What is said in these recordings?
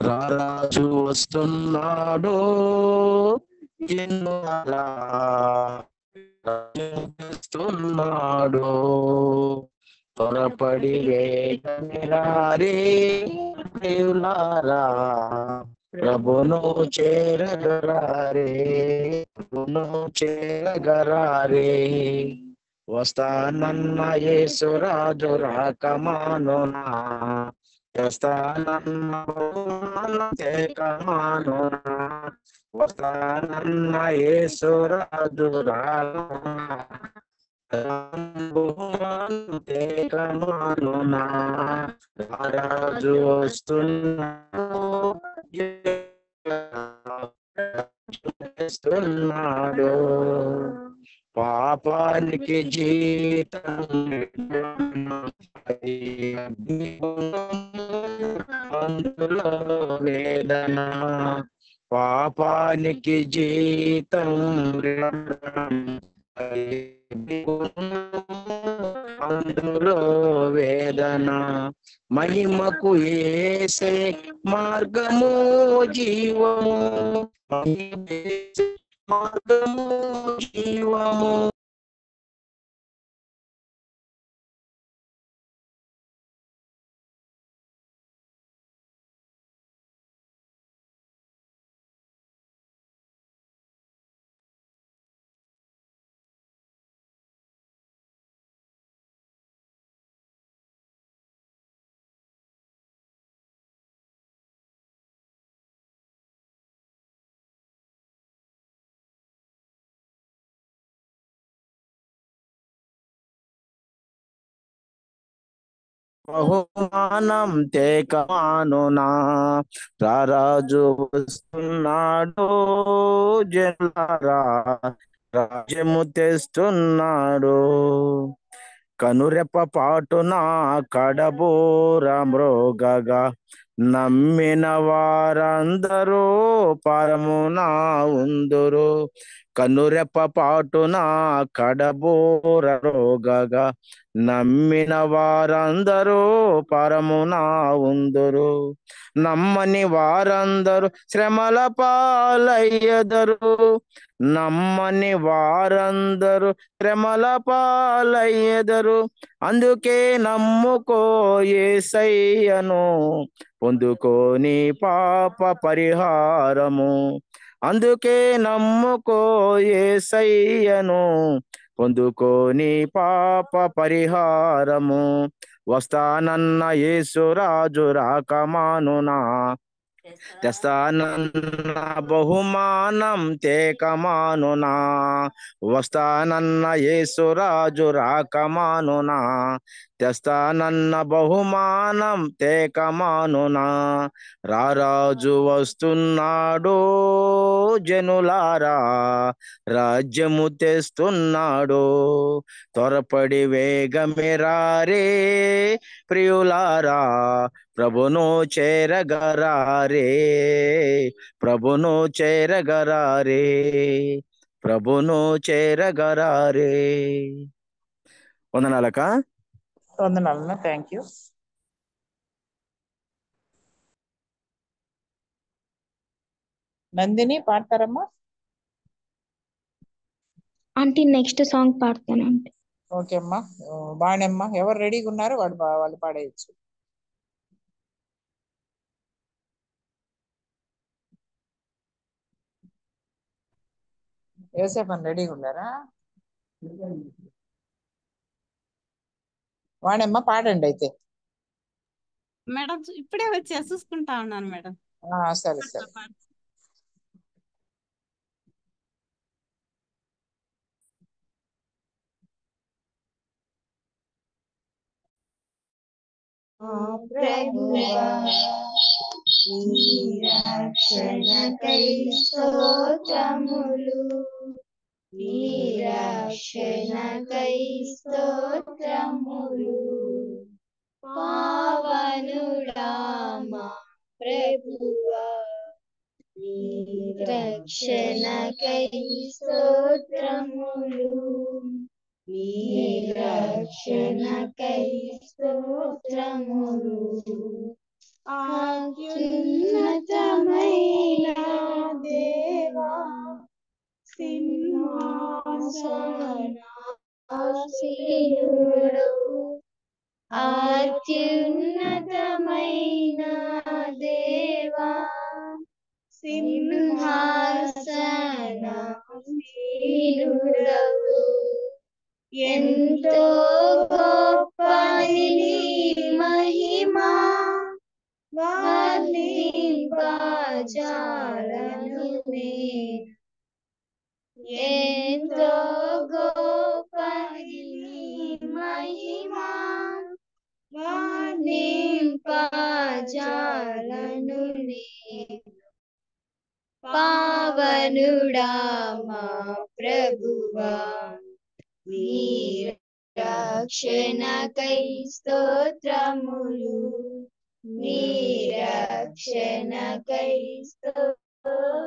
రారాజు వస్తున్నాడు ఎన్నురా వస్తున్నాడు త్వరపడి వేగమిరారే ప్రియులారా ప్రభును చేరగరారే ప్రభును చేరగరారే వస్తానన్న యేసురాజు రాకమానునా వస్తానన్న తేకమానునా వస్తానన్న యేసురాజు తేకమానునా రాజు వస్తున్నాడు పాపానికి జీతం అందులో వేదన పాపానికి జీతం అందులో వేదన మహిమకు యేసే మార్గము జీవము మార్గము జీవము బహుమానం తేకమానునా రారాజు వస్తున్నాడు జనులారా రాజ్యము తెస్తున్నాడు కనురెప్ప పాటున కడబోర మ్రోగగా నమ్మిన వారందరూ పరమున ఉందురు కనురెప్ప పాటున కడబోర రోగగా నమ్మిన వారందరూ పరమున ఉందురు నమ్మని వారందరూ శ్రమల పాలయ్యదరు నమ్మని వారందరూ శ్రమల పాలయ్యదరు అందుకే నమ్ముకో యేసయ్యను పొందుకోని పాప పరిహారము అందుకే నమ్ముకో యేసయ్యను పొందుకోని పాప పరిహారము వస్తానన్న యేసురాజు రాకమానునా తెస్తానన్న బహుమానం తేకమానునా వస్తానన్న యేసురాజు రాకమానునా తెస్తానన్న బహుమానం తేకమానునా రారాజు వస్తున్నాడు జనులారా రాజ్యము తెస్తున్నాడు త్వరపడి వేగమిరారే ప్రియులారా ప్రభును చేరగరారే ప్రభును చేరగరారే ప్రభును చేరగరారే వందనాలక వందనాలన్నా థ్యాంక్ యూ. నందిని పాడతారమ్మా? ఆంటీ నెక్స్ట్ సాంగ్ పాడతాను ఆంటీ. ఓకే అమ్మా. బాణమ్మ ఎవరు రెడీగా ఉన్నారు వాళ్ళు పాడేయచ్చు. యోసేపు అని రెడీగా ఉన్నారా? వాణమ్మ పాడండి అయితే. మేడం ఇప్పుడే వచ్చి చూసుకుంటా ఉన్నాను మేడం. సరే సరే. ప్రభువా నీ రక్షణకై స్తోత్రములు, నీ రక్షణకై స్తోత్రములు. పావనుడా మా ప్రభువా నీ రక్షణకై స్తోత్రములు, నీ రక్షణకై స్తోత్రములు. అత్యున్నతమైన దేవా సింహాసనాసీనుడవు అత్యున్నతమైన దేవా సింహాసనాసీనుడవు ఎంతో గొప్పది నీ మహిమా వర్ణింపజాలను నేను ఎంతో గొప్పది నీ మహిమా వర్ణింపజాలను నేను పావనుడా మా ప్రభువా నీ రక్షణకై స్తోత్రములు నీ రక్షణకై స్తోత్రములు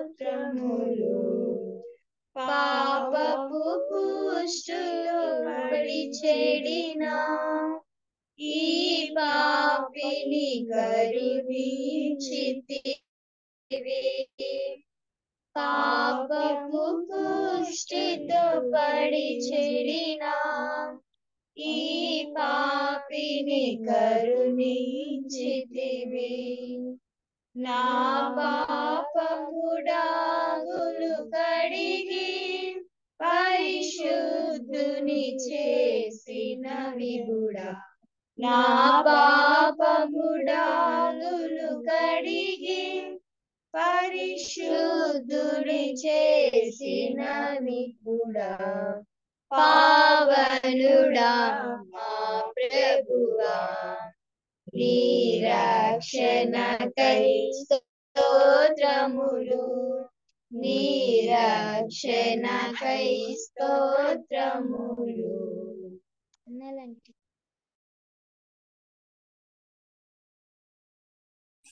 పాపపు పుష్టులు పడి చెడిన ఈ పాపిని కరుణించితివి పాపపు పుష్టితో పడి చెడిన ఈ పాపిని కరుణించితివి నా పాపముడాగులు కడిగి పరిశుద్ధుని చేసిన విభుడా నా పాపముడాగులు కడిగి పరిశుద్ధుని చేసిన విభుడా పావనుడా మా ప్రభువా నీ రక్షణకై స్తోత్రములు నీ రక్షణకై స్తోత్రములు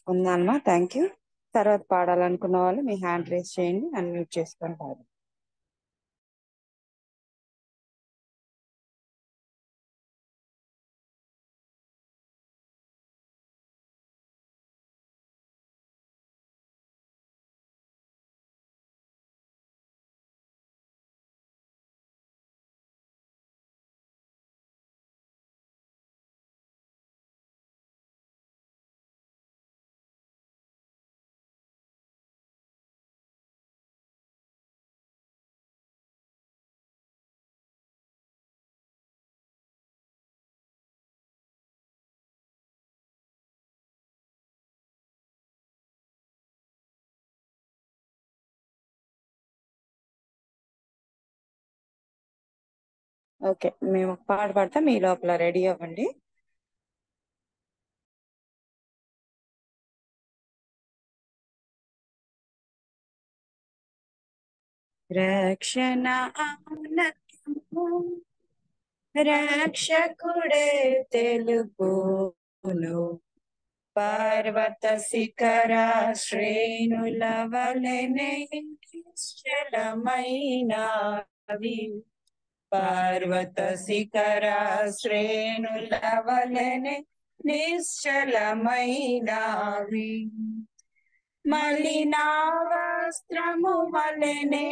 ఉందమ్మా. Thank you. తర్వాత పాడాలనుకున్న వాళ్ళు మీ హ్యాండ్ రేస్ చేయండి, అన్మ్యూట్ చేసుకొని పాడండి. ఓకే, మేము ఒక పాట పాడతాం, మీ లోపల రెడీ అవ్వండి. రక్షణ ఔన్నత్యము రక్షకుడే తెలుపును పర్వత శిఖర శ్రేణుల వలెనే నిశ్చలమైనవి పర్వత శిఖర శ్రేణుల వలెనే నిశ్చలమైనవి మలినా వస్త్రము వలెనే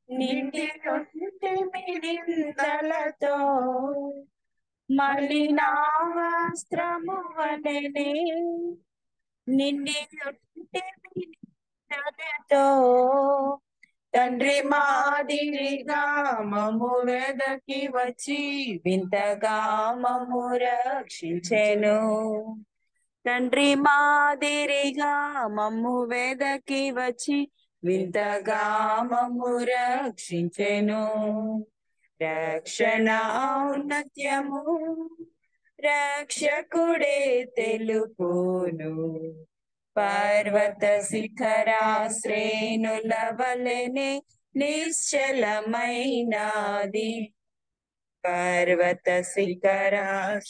నిండి ఉంటే మిరిందలతో మలినా వస్త్రము వలెనే నిండి ఉంటే మిరిందలతో తండ్రి మాదిరిగా మమ్ము వెదకి వచ్చి వింతగా మమ్ము రక్షించెను తండ్రి మాదిరిగా మమ్ము వెదకి వచ్చి వింతగా మమ్ము రక్షించెను రక్షణ ఔన్నత్యము రక్షకుడే తెలుపును పర్వత శిఖర శ్రేణుల వలెనే నిశ్చలమైనది పర్వత శిఖర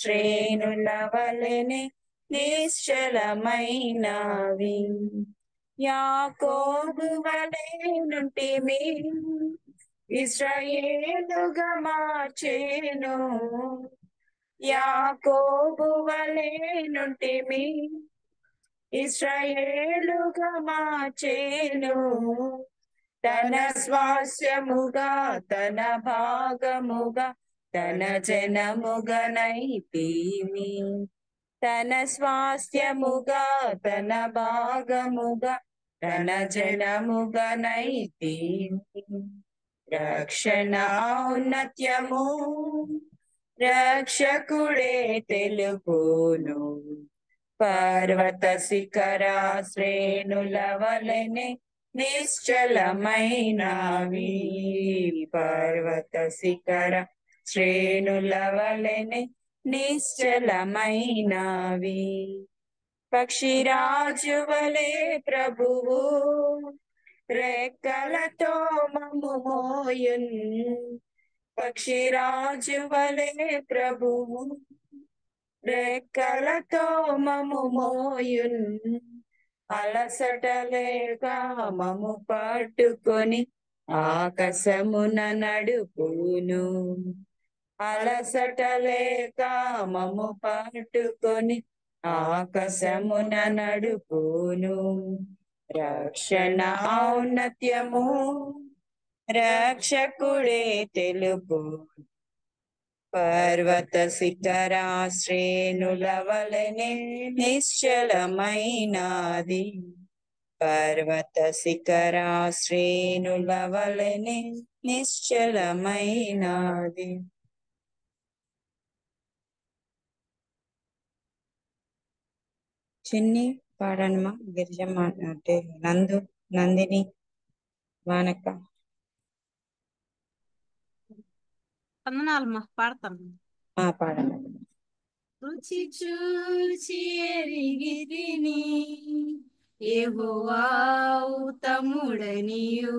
శ్రేణుల వలెనే నిశ్చలమైనవి యాకోబు వలె నుంటిమి ఇశ్రాయేలుగా మార్చెను యాకోబు వలె నుంటిమి ఇశ్రాయేలుగా మార్చేను, తన స్వాస్యముగా తన భాగముగా తన జనముగనైతిమి. తన స్వాస్థ్యముగా తన భాగముగా తన జనముగనైతిమి. రక్షణ ఔన్నత్యము రక్షకుడే తెలుపును, పర్వత శిఖర శ్రేణుల వలెనే నిశ్చలమైనవి. పర్వత శిఖర శ్రేణుల వలెనే నిశ్చలమైనవి. పక్షిరాజు వలె ప్రభువు రెక్కలతో మమ్ము మోయున్. పక్షిరాజు వలె ప్రభువు రెక్కలతో మమ్ము మోయున్. అలసట లేక మమ్ము పట్టుకొని ఆకాశమున నడుపును. అలసట లేక మమ్ము పట్టుకొని ఆకాశమున నడుపును. రక్షణ ఔన్నత్యము రక్షకుడే తెలుపు, పర్వత శిఖర శ్రేణుల వలెనే నిశ్చలమైనది. పర్వత శిఖర శ్రేణుల వలెనే నిశ్చలమైనది. చిన్ని పాడనమా, గిరిజమ్మ అంటే నందిని, వానక్క. వందనాలమ్మా, పాడతాను. పాడను. రుచి చూచి ఎరిగితిని యెహోవా ఉత్తముడనియు.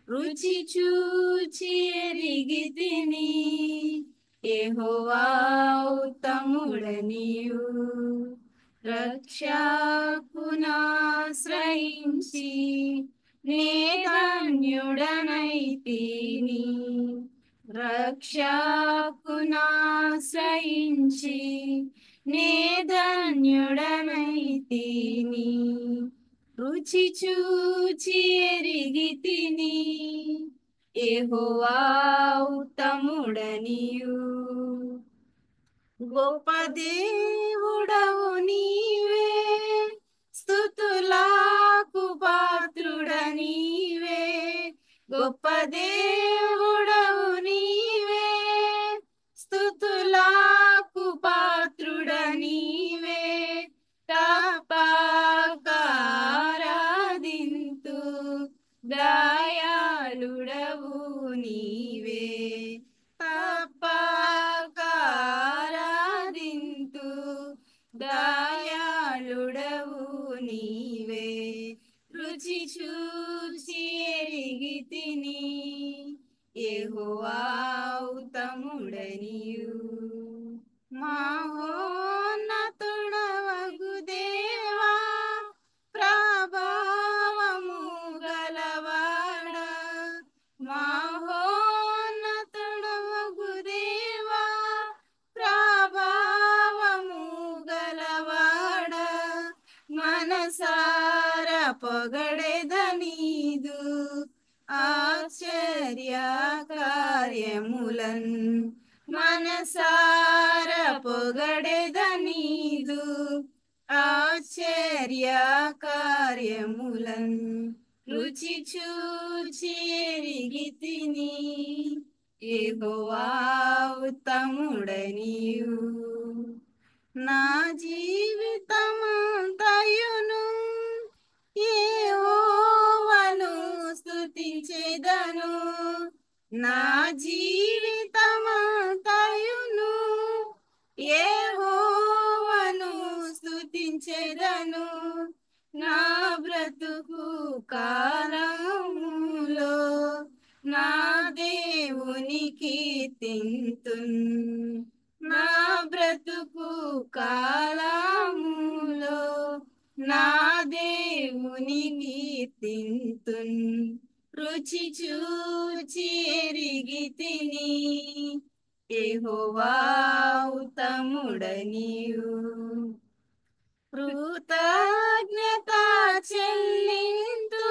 రుచి చూచి ఎరిగితిని యెహోవా ఉత్తముడనియు. రక్షకునాశ్రయించి నే ధన్యుడనైతిని. రక్షకునాశ్రయించి నే ధన్యుడనైతిని. రుచి చూచి ఎరిగితిని యెహోవా ఉత్తముడనియు. గొప్ప దేవుడవు నీవే, స్తుతులకు పాత్రుడ నీవే. గొప్ప దేవుడవు నీవే, స్తుతులకు పాత్రుడ నీవే. తప్పకారాధింతు దయాళుడవు నీవే. తప్పకారాధింతు దయాళుడవు నీవే. రుచి చూచి ఎరిగితిని యెహోవా ఉత్తముడనియు. మహోన్నతుడవగు దేవా, ప్రభావము గలవాడా. మహోన్నతుడవగు దేవా, ప్రభావము గలవాడా. మనసార పొగడెదనీదు ఆశ్చర్య కార్యములన్. మనసార పొగడెదనీదు ఆశ్చర్య కార్యములన్. రుచి చూచి ఎరిగితిని యెహోవా ఉత్తముడనియు. నా జీవితమంతయును యెహోవాను స్తుతించెదను. నా జీవితమంతయును యెహోవాను స్తుతించెదను. నా బ్రతుకు కాలములో నా దేవుని కీర్తింతున్. నా బ్రతుకు కాలములో నా దేవుని కీర్తింతున్. రుచి చూచి ఎరిగితిని యెహోవా ఉత్తముడనియు. కృతజ్ఞత చెల్లింతు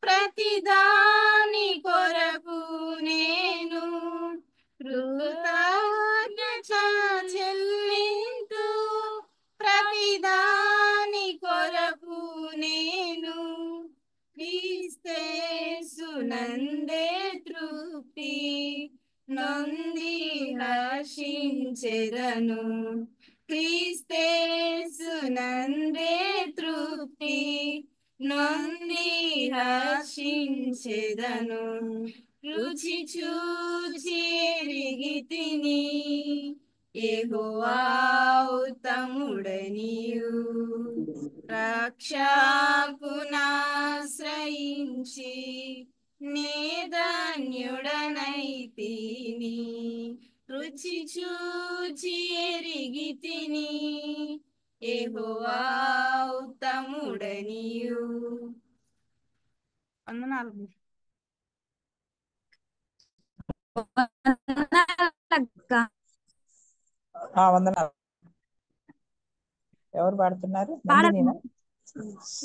ప్రతిదాని కొరకు నేను కృతజ్ఞత చెల్లింతు ప్రతిదాని కొరకు నేను క్రీస్తేసునందే తృప్తి నొంది హర్షించెదను క్రీస్తేసునందే తృప్తి నొంది హర్షించెదను రుచి చూచి ఎరిగితిని యెహోవా ఉత్తముడనియు రక్షకునాశ్రయించి నే ధన్యుడనైతిని రుచి చూచి ఎరిగితిని యెహోవా ఉత్తముడనియు. వందనాలు. వందనాలు. ఎవరు పాడుతున్నారు? నందినినా?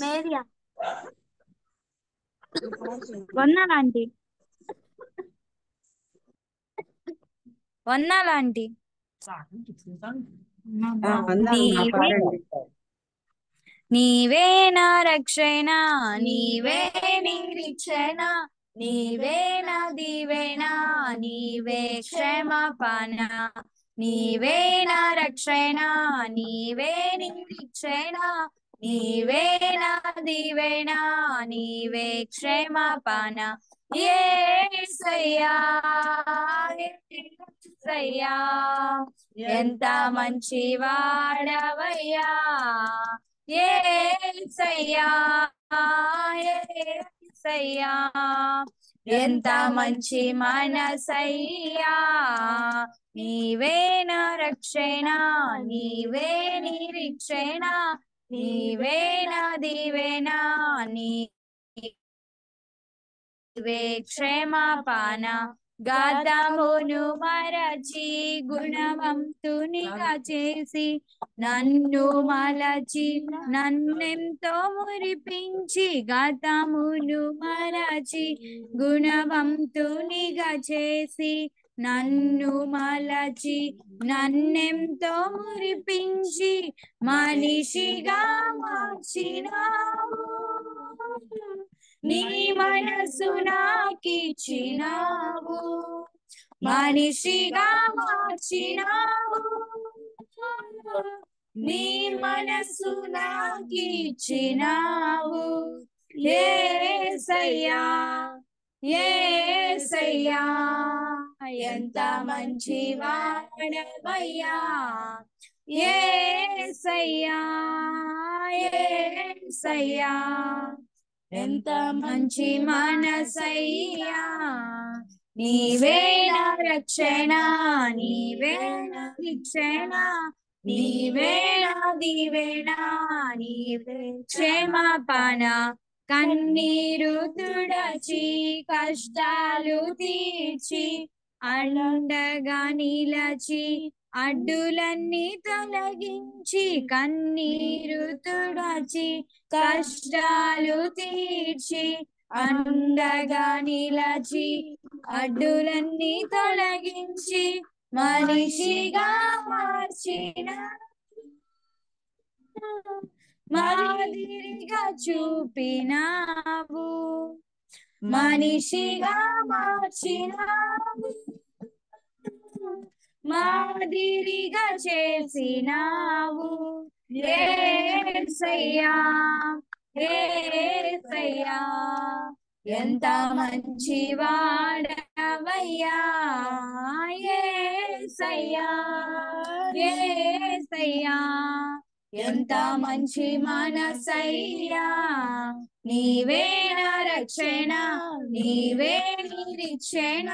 మేరియా వందనాలంటీ. వందనాలంటీ. నీవే నా రక్షణ, నీవే నిరీక్షణ, నీవే నా దీవెన, నీవే క్షమాపణ, నీవే నా రక్షణ, నీవే నిరీక్షణ, నీవే నా దీవెన, నీవే క్షమాపణ. యేసయ్యా యేసయ్యా ఎంత మంచి వాడవయ్యా యేసయ్యా యేసయ్యా ఎంత మంచి మనసయ్యా నీవే నా రక్షణ, నీవే నిరీక్షణ, నీవే నా దీవెన, నీవే క్షమాపణ. గతమును మరచి గుణవంతునిగా చేసి నన్ను మలచి నన్నెంతో మురిపించి గతమును మరచి గుణవంతునిగా చేసి నన్ను మలచి నన్నెంతో మురిపించి మనిషిగా మార్చినావు నీ మనసు నాకిచ్చినావు మనిషిగా మార్చినావు నీ మనసు నాకిచ్చినావు యేసయ్యా యేసయ్యా ఎంత మంచి వాడవయ్యా యేసయ్యా యేసయ్యా ఎంత మంచి మనసయ్యా నీవే నా రక్షణ, నీవే నా శిక్షణ, నీవే నా దీవెన, నీవే క్షమాపణ. కన్నీరు తుడచి కష్టాలు తీర్చి అండగా నిలచి అడ్డులన్నీ తొలగించి కన్నీరు తుడచి కష్టాలు తీర్చి అండగా నిలచి అడ్డులన్నీ తొలగించి మనిషిగా మార్చిన మాదిరిగా చూపినావు మనిషిగా మార్చినావు మాదిరిగా చేసినావు యేసయ్యా యేసయ్యా ఎంత మంచి వాడవయ్యా యేసయ్యా యేసయ్యా ఎంత మంచి మనసయ్యా నీవే నా రక్షణ, నీవే నిరీక్షణ,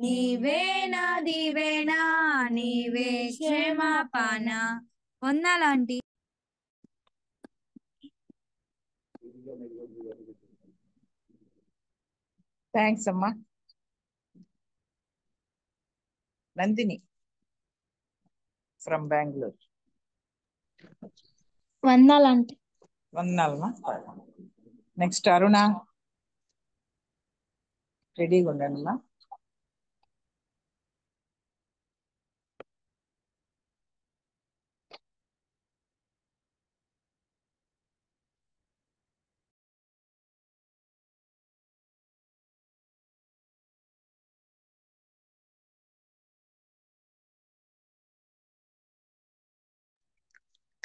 నీవే నా దీవెన, నీవే క్షమాపణ. వందనాలంటీ. థ్యాంక్స్ అమ్మా. నందిని ఫ్రమ్ బెంగళూరు. వందలంటే వందనాలమ్మా. నెక్స్ట్ అరుణ, రెడీగా ఉండండి అమ్మా.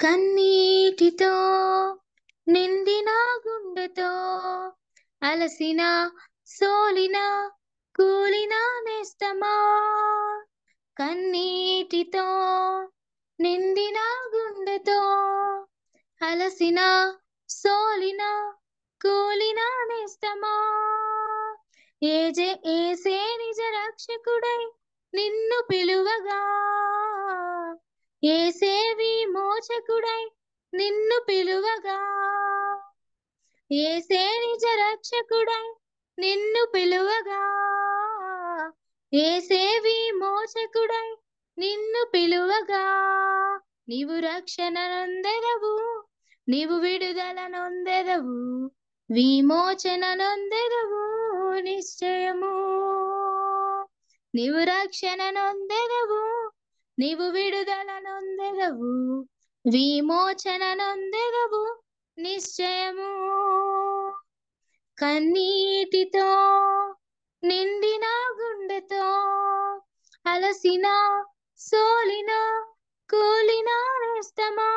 కన్నీటితో నిండిన గుండెతో అలసిన సోలిన కూలిన నేస్తమా, కన్నీటితో నిండిన గుండెతో అలసిన సోలిన కూలిన నేస్తమా, ఏసే నిజ రక్షకుడై నిన్ను పిలువగా, ఏసే విమోచకుడై నిన్ను పిలువగా, ఏసే నిజ రక్షకుడై నిన్ను పిలువగా, ఏసే విమోచకుడై నిన్ను పిలువగా, నీవు రక్షణ నొందెదవు, నీవు విడుదల నొందెదవు, విమోచన నొందెదవు నిశ్చయము, నీవు రక్షణ నొందెదవు, నీవు విడుదల నొందెదవు, విమోచన నొందెదవు నిశ్చయము, కన్నీటితో నిండిన గుండెతో అలసిన సోలిన కూలిన నేస్తమా,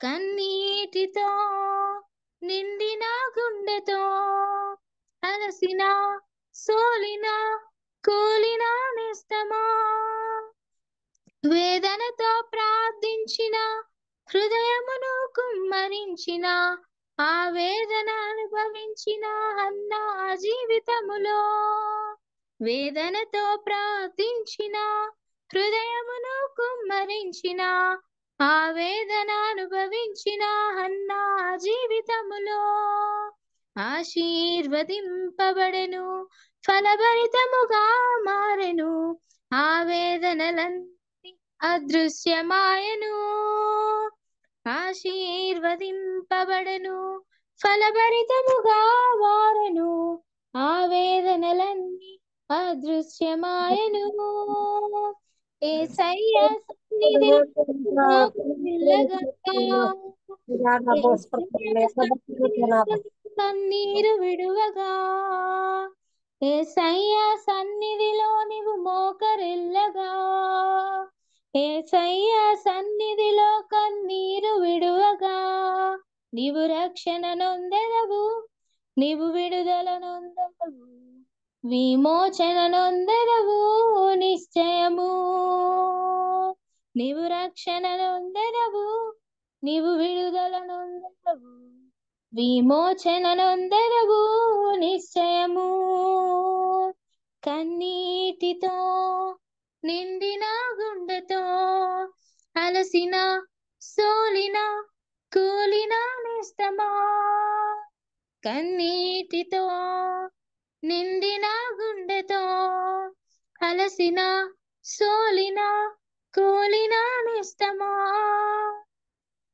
కన్నీటితో నిండిన గుండెతో అలసిన సోలిన కూలిన నేస్తమా, వేదనతో ప్రార్థించిన హృదయమును కుమ్మరించిన ఆ వేదన అనుభవించిన హన్నా జీవితములో, వేదనతో ప్రార్థించిన హృదయమును కుమ్మరించిన ఆ వేదన అనుభవించిన హన్నా జీవితములో, ఆశీర్వదింపబడెను ఫలభరితముగా మారెను, ఆ వేదనలన్నీ అదృశ్యమాయను, ఆశీర్వదింపబడెను ఫలభరితముగా మారెను, ఆ వేదనలన్నీ అదృశ్యమాయను, యేసయ్య సన్నిధిలో పిల్లగా కన్నీరు విడువగా, యేసయ్య సన్నిధిలో నీవు మోకరిల్లగా, యేసయ్య సన్నిధిలో కన్నీరు విడువగా, నీవు రక్షణ నొందెదవు, నీవు విడుదల నొందెదవు, విమోచన నొందెదవు నిశ్చయము, నీవు రక్షణ నొందెదవు, నీవు విడుదల నొందెదవు, విమోచన నొందెదవు నిశ్చయము, కన్నీటితో నిండిన గుండెతో అలసిన సోలిన కూలిన నేస్తమా, కన్నీటితో నిండిన గుండెతో అలసిన సోలిన కూలిన నేస్తమా,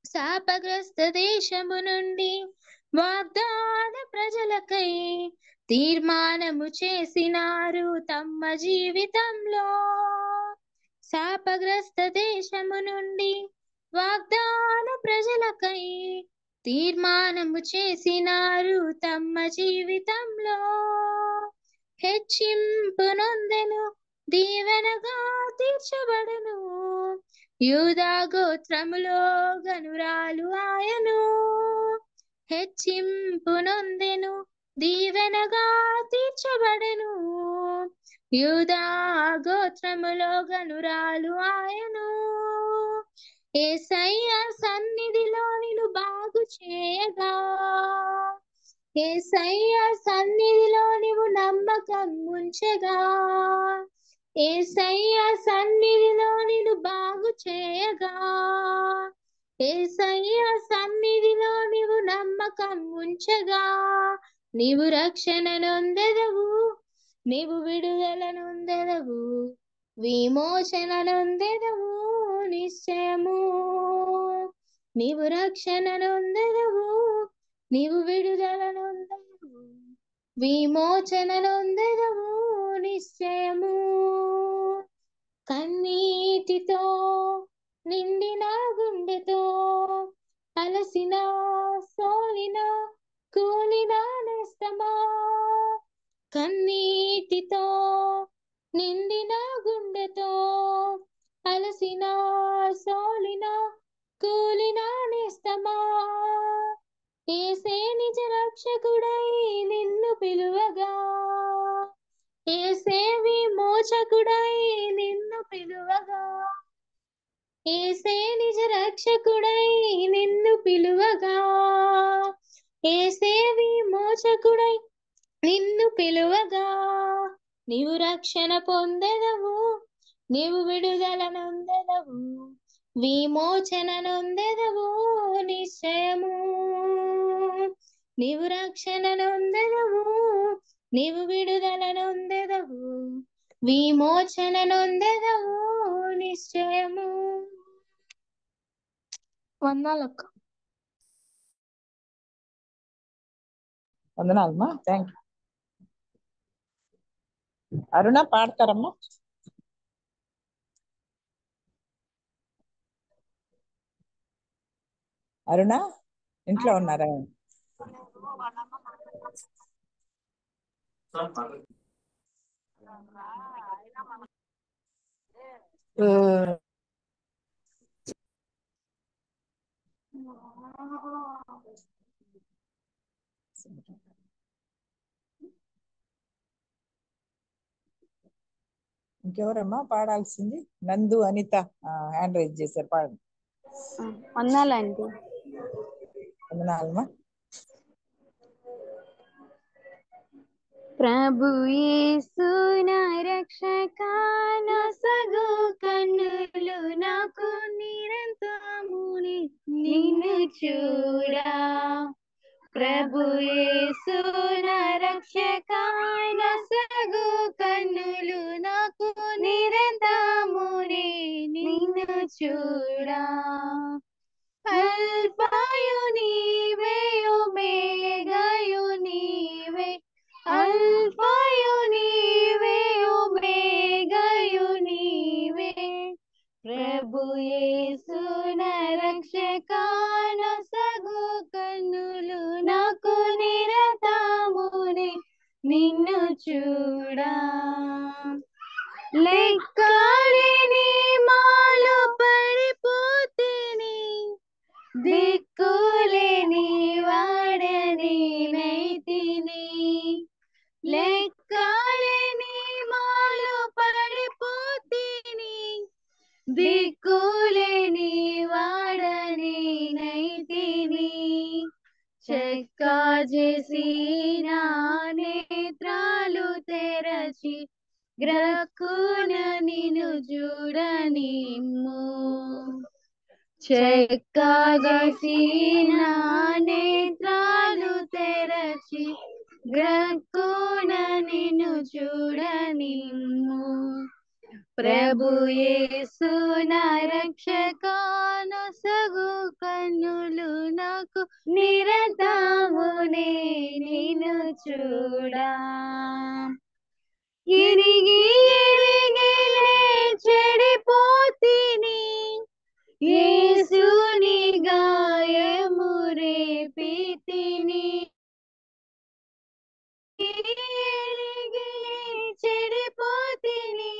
శాపగ్రస్త దేశము నుండి వాగ్దాన ప్రజలకై తీర్మానము చేసినారు తమ జీవితంలో, శాపగ్రస్త దేశము నుండి వాగ్దాన ప్రజలకై తీర్మానము చేసినారు తమ జీవితంలో, హెచ్చింపు నొందెను దీవెనగా తీర్చబడును, యూదా గోత్రములో గనురాలు ఆయను, హెచ్చింపు నొందెను దీవెనగా తీర్చబడెను, యూదా గోత్రములో గనురాలు ఆయను, యేసయ్య సన్నిధిలో నిన్ను బాగు చేయగా, యేసయ్య సన్నిధిలో నీవు నమ్మకం ఉంచగా, యేసయ్య సన్నిధిలో నిన్ను బాగు చేయగా, యేసయ్య సన్నిధిలో నీవు నమ్మకం ఉంచగా, నీవు రక్షణ నొందెదవు, నీవు విడుదల నొందెదవు, విమోచన నొందెదవు నిశ్చయము, నీవు రక్షణ నొందెదవు, నీవు విడుదల నొందెదవు, విమోచన నొందెదవు నిశ్చయము. కన్నీటితో నిండిన గుండెతో అలసిన సోలిన కూలిన నేస్తమా, కన్నీటితో నిండిన గుండెతో అలసిన సోలిన కూలిన నేస్తమా, యేసే నిజ రక్షకుడై నిన్ను పిలువగా, యేసే విమోచకుడై నిన్ను పిలువగా, యేసే నిజ రక్షకుడై నిన్ను పిలువగా, యేసే విమోచకుడై నిన్ను పిలువగా, నీవు రక్షణ పొందెదవు, నీవు విడుదల నొందెదవు, విమోచన నొందెదవు నిశ్చయము. నీవు రక్షణ నొందెదవు, నీవు విడుదల నొందెదవు, విమోచన నొందెదవు నిశ్చయము. వందనాలక్క. వందనాలమ్మా. Thank you. అరుణ పాడతారమ్మా. అరుణ ఇంట్లో ఉన్నారా? ఇంకెవరమ్మా పాడాల్సింది? నందు, అనిత హ్యాండ్ రైజ్ చేశారు, పాడండి. వందనాలండి. వందనాలమ్మా. ప్రభు యేసు నా రక్షక, నొసగు కన్నులు నాకు నిరంతరము నిన్ను చూడా. ప్రభు యేసు నా రక్షక, నొసగు కన్నులు నాకు నిరంతరము నిన్ను చూడా. అల్ఫాయు నీవే, ఒమేగాయు నీవే, అల్ఫాయు నీవే, ఒమేగాయు నీవే. ప్రభు యేసు నా రక్షక, నొసగు కన్నులు నాకు నిరంతరము నిన్ను చూడా. లెక్కలేని మాలు పడిపోతేని, దిక్కులేని వాడని నైతిని. లెక్కలేని మాలు పడిపోతేని, దిక్కులేని వాడని నైతిని. చెక్క చేసి నా నేత్రాలు తెరచి, గ్రక్కున నిన్ను చూడనిమ్ము. చెక్క చేసి నా నేత్రాలు తెరచి, గ్రక్కున నిన్ను చూడనిమ్ము. ప్రభు యేసు నా రక్షక, నొసగు కన్నులు నాకు నిరంతరము నిన్ను చూడా. ఇరిగి ఇరిగినే చెడిపోతిని, యేసుని గాయము రేపితిని. ఇరిగి చెడిపోతిని,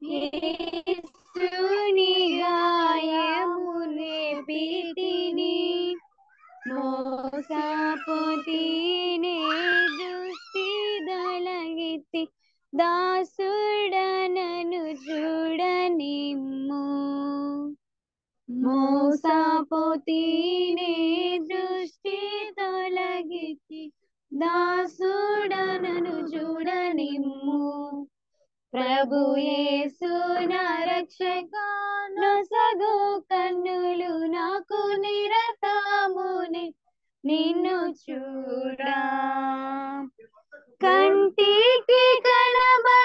యేసుని గాయము రేపితిని. మోసపోతినే దృష్టి దొలగితి, దాసుడనను చూడనిమ్ము. మోసపోతినే దృష్టి తొలగితి, దాసుడనను చూడనిమ్ము. ప్రభు యేసు నా రక్షక, నొసగు కన్నులు నాకు నిరంతరము నిన్ను చూడా. కంటికి కనబడనివన్నీయు,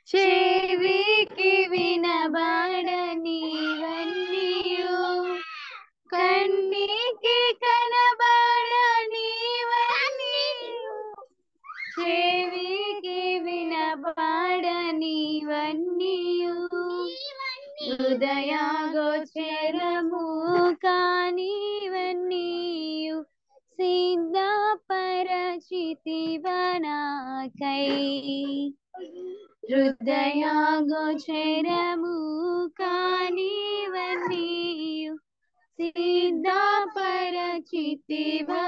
చెవికి వినబడని హృదయ గోచరము కానివన్నీయు సిద్ధపరచితివనాకై హృదయ గోచరము కానివన్నీయు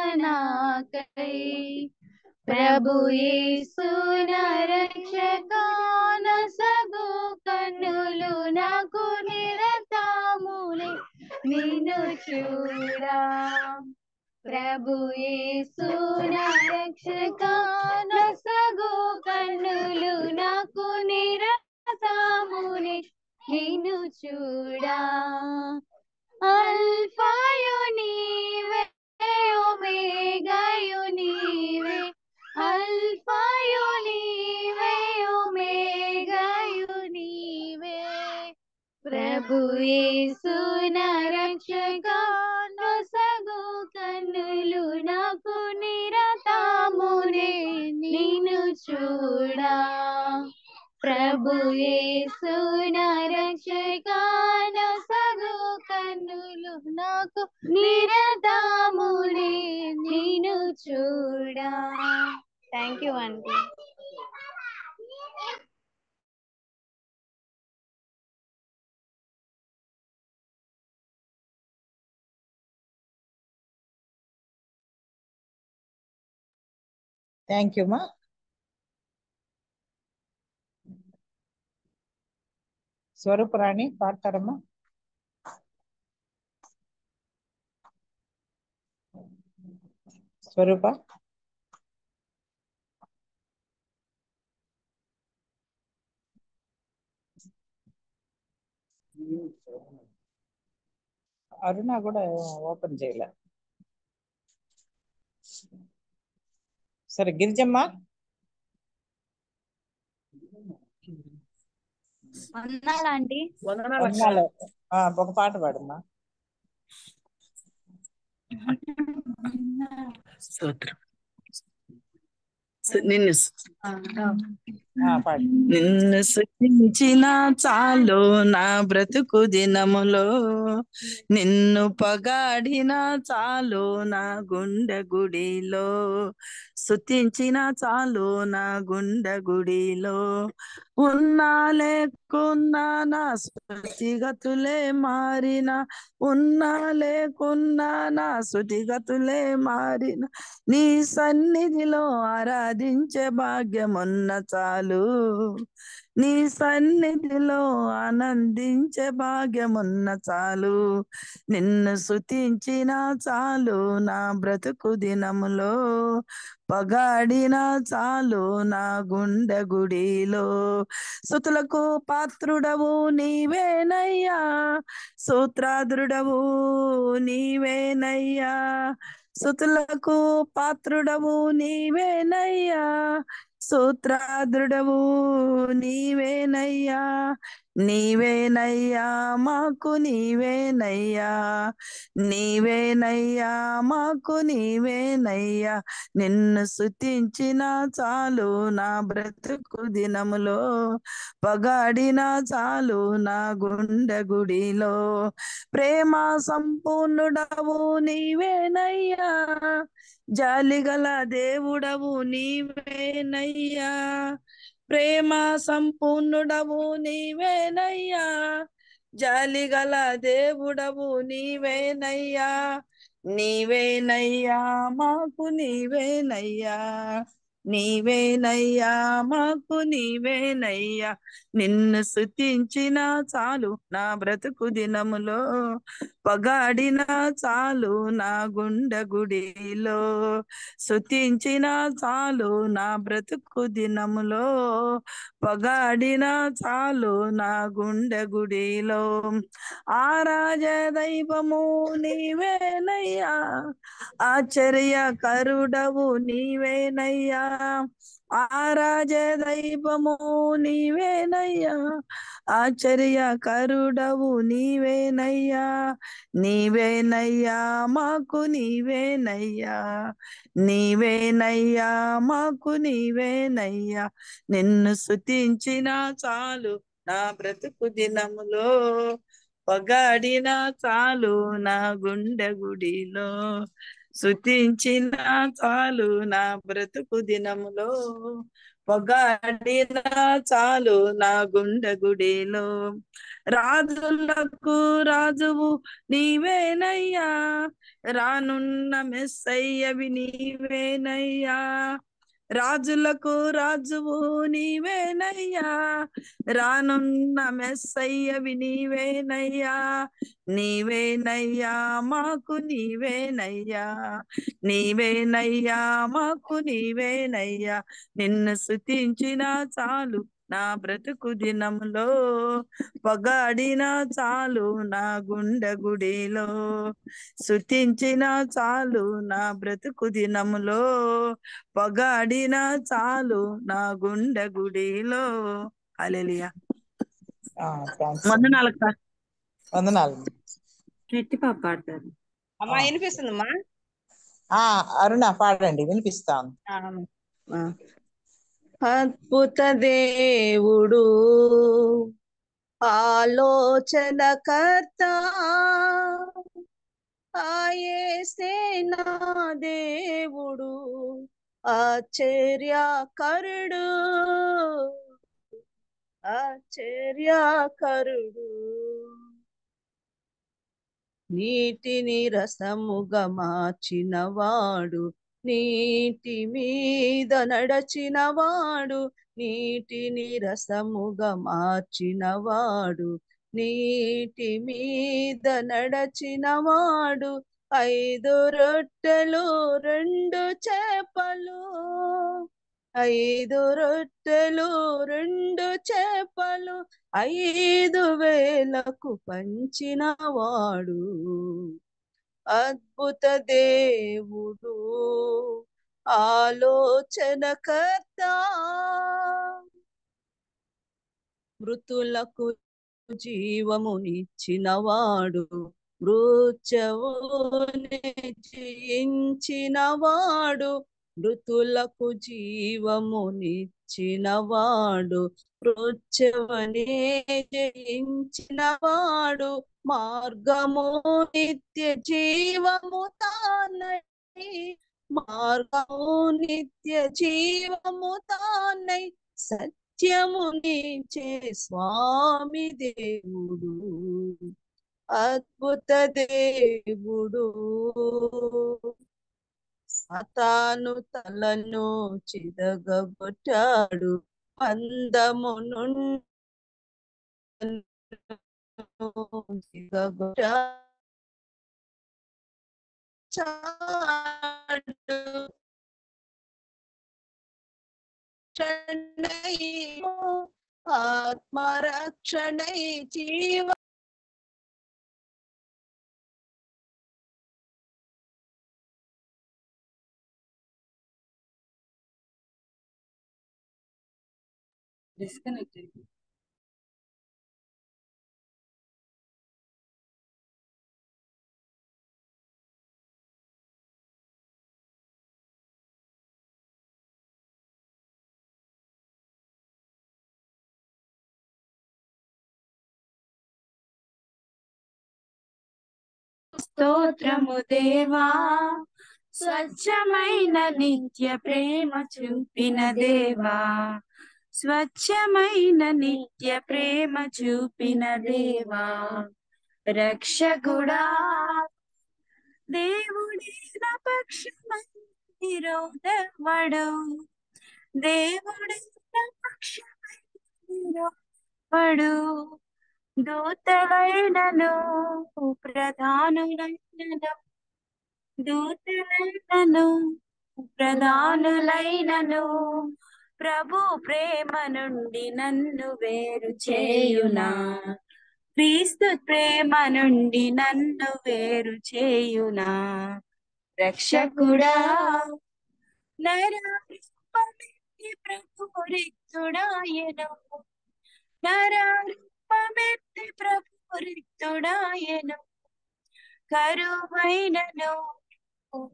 సిద్ధపరచితివనాకై ప్రభు యేసు నా రక్షక నొసగు కన్నులు నాకు నిరతములే నిన్ను చూడా ప్రభు యేసు నా రక్షక నొసగు కన్నులు నాకు నిరతములే నిన్ను చూడా అల్ఫాయు నీవే ఒమేగాయు నీవే అల్ఫాయు నీవే ఒమేగాయు నీవే ప్రభు యేసు నా రక్షక నొసగు కన్నులు నాకు నిరతమునే నిన్ను చూడా ప్రభు యేసు నా రక్షక నొసగు కన్నులు నాకు నిరతమునే నిన్ను చూడా. Thank you aunty. Thank you మా. స్వరూపరాణి పాడతారమ్మా. స్వరూప. అరుణ కూడా ఓపెన్ చేయలే. సరే గిరిజమ్మ. వందనాలండి. వందనాలు. ఒక పాట పాడమ్మా. స్తోత్రం. నిన్ను పాడు. నిన్ను స్తుతించిన చాలు నా బ్రతుకు దినములో నిన్ను పగాడిన చాలు నా గుండె గుడిలో స్తుతించిన చాలు నా గుండె గుడిలో ఉన్నా లేకున్నా నా స్థితిగతులే మారిన ఉన్నా లేకున్నా నా స్థితిగతులే మారిన నీ సన్నిధిలో ఆరాధించే భాగ్యమున్న చాలు నీ సన్నిధిలో ఆనందించే భాగ్యమున్న చాలు నిన్ను స్తుతించిన చాలు నా బ్రతుకు దినములో పగాడిన చాలు నా గుండె గుడిలో స్తుతులకు పాత్రుడవు నీవేనయ్యా సూత్రాద్రుడవు నీవేనయ్యా స్తుతులకు పాత్రుడవు నీవేనయ్యా సూత్రాద్రుడవు నీవేనయ్యా నీవేనయ్యా మాకు నీవేనయ్యా నీవేనయ్యా మాకు నీవేనయ్యా నిన్ను స్తుతించిన చాలు నా బ్రతుకు దినములో పగాడిన చాలు నా గుండె గుడిలో ప్రేమ సంపూర్ణుడవు నీవేనయ్యా జాలిగల దేవుడవు నీవేనయ్యా ప్రేమ సంపూర్ణుడవు నీవేనయ్యా జాలిగల దేవుడవు నీవేనయ్యా నీవేనయ్యా మాకు నీవేనయ్యా నీవేనయ్యా మాకు నీవేనయ్యా నిన్ను స్తుతించిన చాలు నా బ్రతుకు దినములో పగాడిన చాలు నా గుండె గుడిలో స్తుతించిన చాలు నా బ్రతుకు దినములో పగాడిన చాలు నా గుండె గుడిలో ఆరాజ దైవము నీవేనయ్యా ఆశ్చర్య కరుడవు నీవేనయ్యా ఆరాజ దైవము నీవేనయ్యా ఆశ్చర్య కరుడవు నీవేనయ్యా నీవేనయ్యా మాకు నీవేనయ్యా నీవేనయ్యా మాకు నీవేనయ్యా నిన్ను స్తుతించిన చాలు నా బ్రతుకు దినములో పగాడిన చాలు నా గుండె గుడిలో, స్తుతించిన చాలు నా బ్రతుకు దినములో. పగాడిన చాలు నా గుండె గుడిలో, రాజులకు రాజువు నీవేనయ్యా, రానున్న మెస్సయ్యవి నీవేనయ్యా. రాజులకు రాజువు నీవేనయ్యా, రానున్న మెస్సయ్యవి నీవేనయ్యా. నీవేనయ్యా మాకు నీవేనయ్యా, నీవేనయ్యా మాకు నీవేనయ్యా. నిన్ను స్తుతించిన చాలు నా బ్రతుకు దినములో, పగాడిన చాలు నా గుండె గుడిలో, స్తుతించిన చాలు నా బ్రతుకు దినములో, పగాడిన చాలు నా గుండె గుడిలో. హల్లెలూయా. థ్యాంక్స్. వందనాలు అక్క. వందనాలు. రెట్టి పాప పాడతారు. అమ్మా వినిపిస్తుందమ్మా? అరుణ పాడండి, వినిపిస్తాను. అద్భుత దేవుడు, ఆలోచనకర్త, యేసే నా దేవుడు, ఆశ్చర్యకరుడు, ఆశ్చర్యకరుడు. నీటిని రసముగా మార్చినవాడు, నీటి మీద నడచినవాడు, నీటిని రసముగా మార్చినవాడు, నీటి మీద నడచినవాడు. 5 రొట్టెలు 2 చేపలు, 5 రొట్టెలు 2 చేపలు, 5,000కు పంచినవాడు. అద్భుత దేవుడు, ఆలోచనకర్త, మృతులకు జీవమునిచ్చినవాడు, మృత్యువుని జయించినవాడు, మృతులకు జీవమునిచ్చినవాడు, మృత్యువుని జయించినవాడు. మార్గము నిత్య జీవము తానై, మార్గము నిత్య జీవము తానై, సత్యమునిచ్చే స్వామి దేవుడు. అద్భుత దేవుడు, సాతాను తలను చిదగొట్టాడు, మందము నుండి ఆత్మరక్షణై జీవ డిస్కనెక్ట్. స్తోత్రము దేవా, స్వచ్ఛమైన నిత్య ప్రేమ చూపిన దేవా, స్వచ్ఛమైన నిత్య ప్రేమ చూపిన దేవా, రక్షకుడా దేవుడి నా పక్షమై నిరోధవడు, దేవుడి నా పక్షమై నిరోధవడు. దూతలైనను ప్రధానులైనను, దూతలైనను ప్రధానులైనను, ప్రభు ప్రేమ నుండి నన్ను వేరు చేయునా, క్రీస్తు ప్రేమ నుండి నన్ను వేరు చేయునా. రక్షకుడా నరరూపమెత్తి ప్రభు రిక్తుడాయెను, నరరూపమెత్తి ప్రభు రిక్తుడాయెను. కరువైనను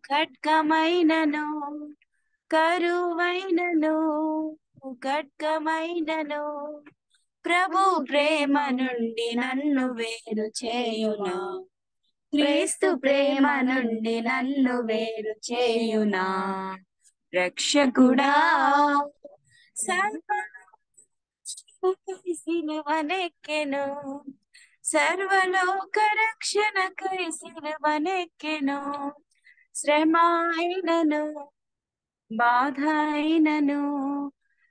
ఖడ్గమైనను, కరువైనను ఖడ్గమైనను, ప్రభు ప్రేమ నుండి నన్ను వేరు చేయునా క్రీస్తు ప్రేమ నుండి నన్ను వేరు చేయునా రక్షకుడా సిలువనెక్కెను సర్వలోక రక్షణకై సిలువనెక్కెను శ్రమ అయినను బాధ అయినను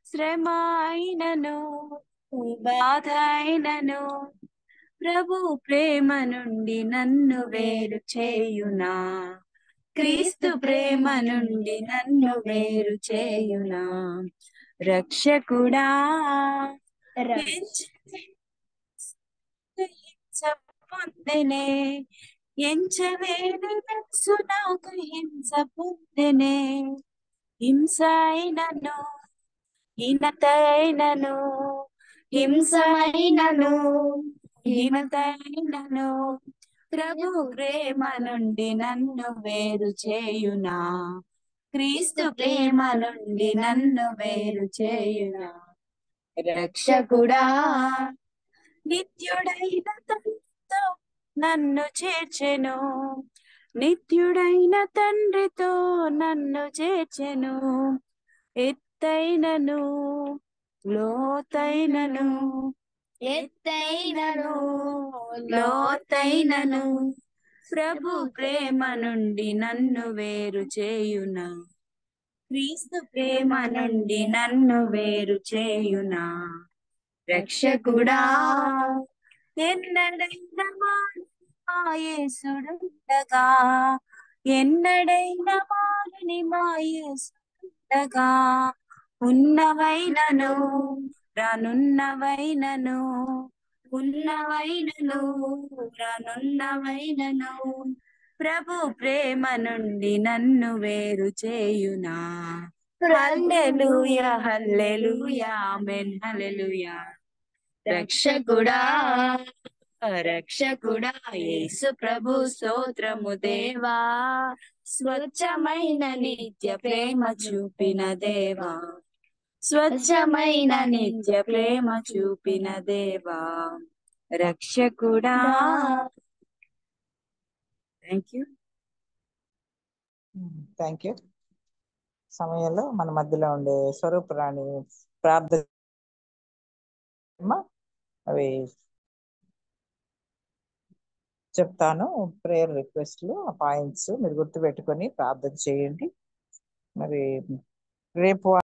శ్రమ అయినను బాధ అయినను ప్రభు ప్రేమ నుండి నన్ను వేరు చేయునా క్రీస్తు ప్రేమ నుండి నన్ను వేరు చేయునా రక్షకుడా పొందెనే ఎంచలేని మనసు నాకు హింస పొందెనే హింస అయినను హీనతైనను హింస అయినను హీనతైనను ప్రభు ప్రేమ నుండి నన్ను వేరు చేయునా క్రీస్తు ప్రేమ నుండి నన్ను వేరు చేయునా రక్షకుడా నిత్యుడైన తండ్రితో నన్ను చేర్చెను నిత్యుడైన తండ్రితో నన్ను చేర్చెను ఎత్తైనను లోతైనను ఎత్తైనను లోతైనను ప్రభు ప్రేమ నుండి నన్ను వేరు చేయునా క్రీస్తు ప్రేమ నుండి నన్ను వేరు చేయునా రక్షకుడా ఎన్నడైన యేసుడుండగా ఎన్నడైన మారని మా యేసుడుండగా ఉన్నవైనను రానున్నవైనను ఉన్నవైనను రానున్నవైనను ప్రభు ప్రేమ నుండి నన్ను వేరు చేయునా హల్లెలూయా హల్లెలూయా ఆమేన్ హల్లెలూయా రక్షకుడా రక్షకుడా యేసు ప్రభు స్తోత్రము దేవా స్వచ్ఛమైన నిత్య ప్రేమ చూపిన దేవా స్వచ్ఛమైన నిత్య ప్రేమ చూపిన దేవా రక్షకుడా థ్యాంక్ యూ. సమయంలో మన మధ్యలో ఉండే స్వరూపరాణి ప్రార్థన అవి చెప్తాను. ప్రేయర్ రిక్వెస్ట్లు ఆ పాయింట్స్ మీరు గుర్తుపెట్టుకొని ప్రార్థన చేయండి. మరి రేపు